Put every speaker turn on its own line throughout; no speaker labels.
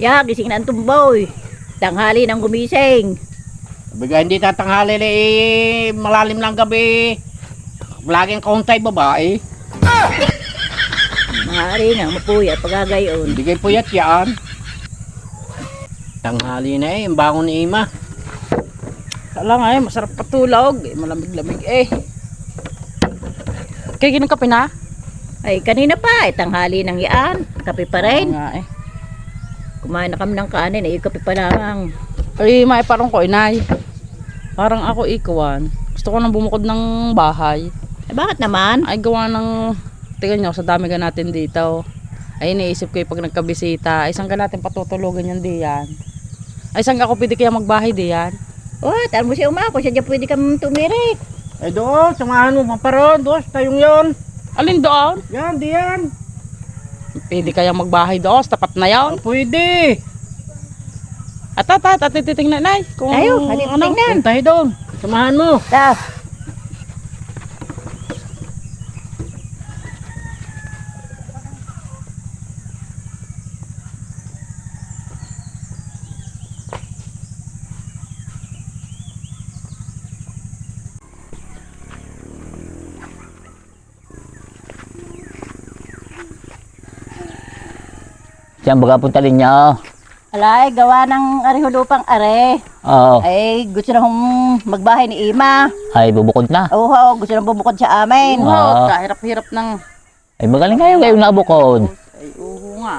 Ya, gising na ang tumboy. Tanghali nang gumising.
Bigay hindi tatanghali malalim lang gabi. Laging kauntay babae.
Maaari nga, mapuyat, pagagayon.
Hindi kayo puyat yan. Tanghali na ang bangon ni Ima.
Kala nga masarap patulog. Malamig-lamig Kaya ginang kape na?
Ay, kanina pa, tanghali nang yan. Kape pa rin.
Oo nga
Kumain na kami ng kanin, kape pa lamang.
Ay, parang ko, inay. Parang ako ikuan. Gusto ko nang bumukod ng bahay.
Bakit naman?
Ay, gawa ng, tingnan nyo, sa dami ka natin dito. Ay, iniisip ko pag nagkabisita, ay, saan ka natin patutulugan yan diyan? Ay, saan ka ako pwede kaya magbahay diyan?
Oh, talo mo siya umako, siya dyan pwede kami tumirik.
Eh doon, samahan mo paparon. Doon, tayong yon.
Alin doon?
Yan, diyan.
Pwede kaya magbahay doon, tapat na yan.
Pwede.
At titingnan na, kung
Tayo, tingnan.
Tayo doon. Samahan mo.
Ta.
Saan baga punta ninyo?
Alay, gawa ng arihulupang are.
Oo.
Ay, gusto na hong magbahay ni Ima.
Ay, bubukod na.
Oo, gusto na bumukod sa amin.
Wow, kahirap-hirap ng...
Ay, magaling kayo ngayon nabukod.
Ay, nga.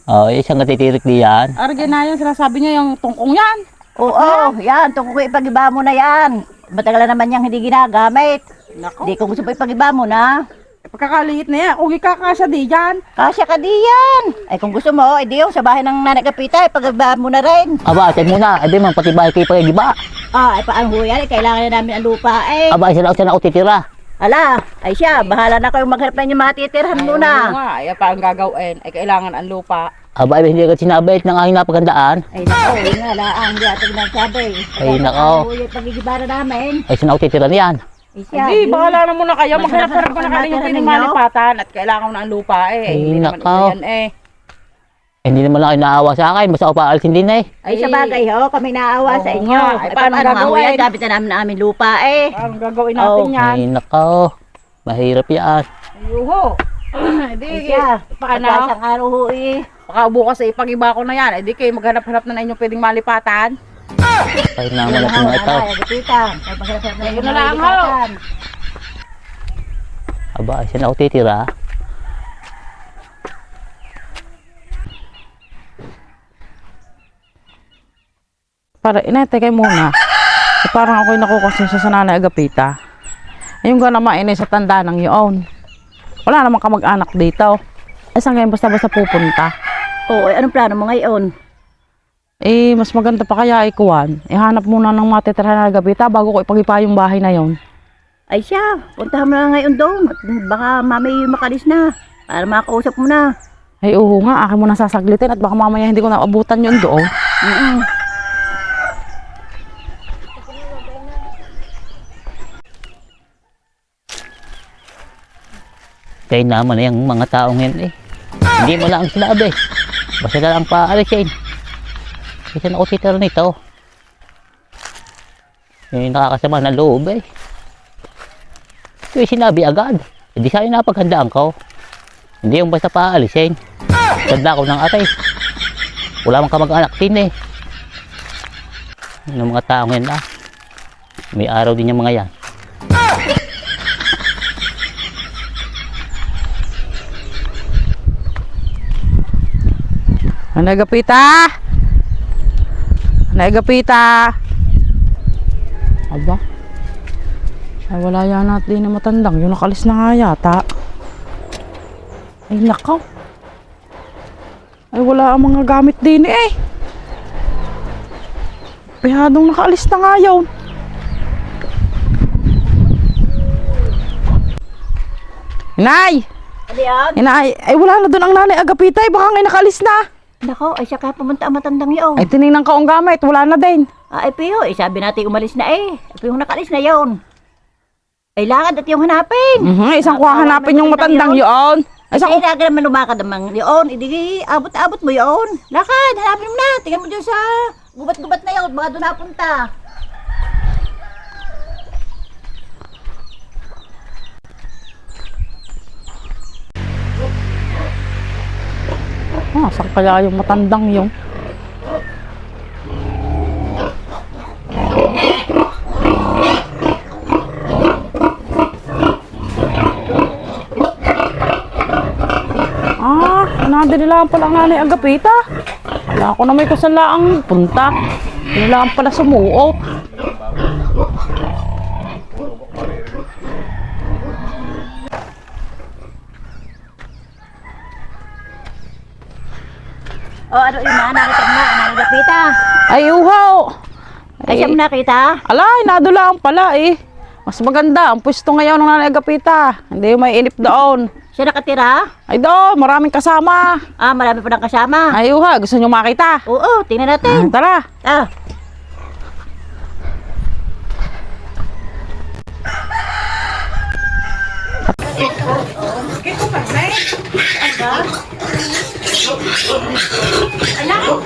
Oo, isang katitirik diyan.
Arge na yan, sinasabi niya yung tungkong yan.
Oo, yan. Tungkol ko ipag-iba mo na yan. Matagal na naman niyang hindi ginagamit.
Nako.
Hindi ko gusto pa ipag-iba mo na.
Pagkakaliit na yan, kung ikakasya di yan.
Kasya ka diyan. Ay kung gusto mo, edi yung sa bahay ng nanay Kapita, ipag-iba mo na rin.
Aba, atin muna. Ay, di man, pati bahay kayo pagigiba.
Ay paano ho yan? Kailangan na namin ang lupa
Aba, isa na ako titira.
Ala, ay siya, bahala na kayong maghanap na yung mga titirhan
Oo
muna.
nga, ay paano gagawin? Ay kailangan ang lupa.
Aba, ay, hindi ka sinabit ng aking napagandaan.
Ay nako, yun nga, laang di ating nagsabi.
Ay, nako.
Yung pagigiba na namin.
Ay, saan ako titira niyan?
Ay siya,
Hindi, bahala na muna kayo.
Maghanap
Maghanap-hanap ko na kayo yung
ng
piling
ninyo.
malipatan at kailangan ko na ang lupa
Ay,
Hindi naman
nako.
ito yan
Eh, hindi naman lang kayo naawa sa akin. Basta ako paalisin din
ay sa bagay ho, kami naawa
Oo
sa inyo.
nga,
Ay
ay,
paano
paano
nga ho
gagawin?
yan? Gabit na namin na aming lupa
Paano gagawin natin
Oh.
yan?
Ay, nako. Mahirap yan.
Ayuho. Hindi,
Ay siya,
paano?
isang araw ho
Baka bukas ay pag-iba ko na yan. Hindi kayo maghanap-hanap na inyong pwedeng malipatan.
Ay, naman natin mga ito.
Ayun
na lang, ho.
Aba, ay, saan ako titira?
Para, inatay muna. Parang ako'y nakukonsensya sa nanay Agapita. Ayun ka naman inay sa tanda ng yun. Wala namang kamag-anak dito. Ay, saan kayo basta-basta pupunta?
Oo, anong plano mo ngayon?
Eh, mas maganda pa kaya ikuan. Ihanap muna ng matitirhan na Agapita bago ko ipagipa yung bahay na yon.
Ay siya, puntahan mo na ngayon doon. At baka mamay makalis na. Para makausap mo na.
Ay, oo nga, akin mo na sasaglitin at baka mamaya hindi ko na abutan yun doon.
Kaya naman na yung mga taong yan eh. Hindi mo lang sinabi. Basta na lang paalisin. Kasi na ako titira nito. Yung nakakasama na loob eh. Ito yung sinabi agad. Hindi sa'yo napaghandaan ko. Hindi yung basta paalisin. Ganda ko ng atay. Wala mang kamag-anak din eh. Yung mga taong yan ah. May araw din yung mga yan.
Nanay Agapita! Nanay Agapita! Aba? Ay, wala yan natin na matandang. Yung nakalis na nga yata. Ay, nakaw. Ay, wala ang mga gamit din eh. Pihadong nakaalis na nga yun. Inay!
Ano yan?
Inay! Ay, wala na doon ang nanay Agapita. Ay, baka nga nakaalis na.
Nako, ay siya kaya pumunta ang matandang yun.
Ay, tinignan ko ang gamit. Wala na din.
Ay piho, sabi natin umalis na Ay piho nakalis na yun. Ay lakad at yung hanapin.
Isang kuha hanapin yung matandang yun. Ay,
Kasi
saan ko?
lagi naman lumakad naman yun. Hindi, abot-abot mo yun. Lakad, hanapin mo na. Tingnan mo dyan sa gubat-gubat na yun. Baka doon napunta.
Saan kaya yung matandang yung? Nandinilaan pala ang nanay Agapita. Wala ko na may kasalaang punta. Dinilaan pala sumuot.
Ano yung mga nakita mo na, nanagapita.
Ay, uhaw!
Ay, siya mo nakita?
Alay, nadulaan pala eh. Mas maganda ang pwesto ngayon ng nanay Agapita. Hindi may inip doon.
Siya nakatira?
Ay doon, maraming kasama.
Marami pa ng kasama.
Ay, uha, gusto nyo makita?
Oo, tingnan natin.
Tara.
Anak!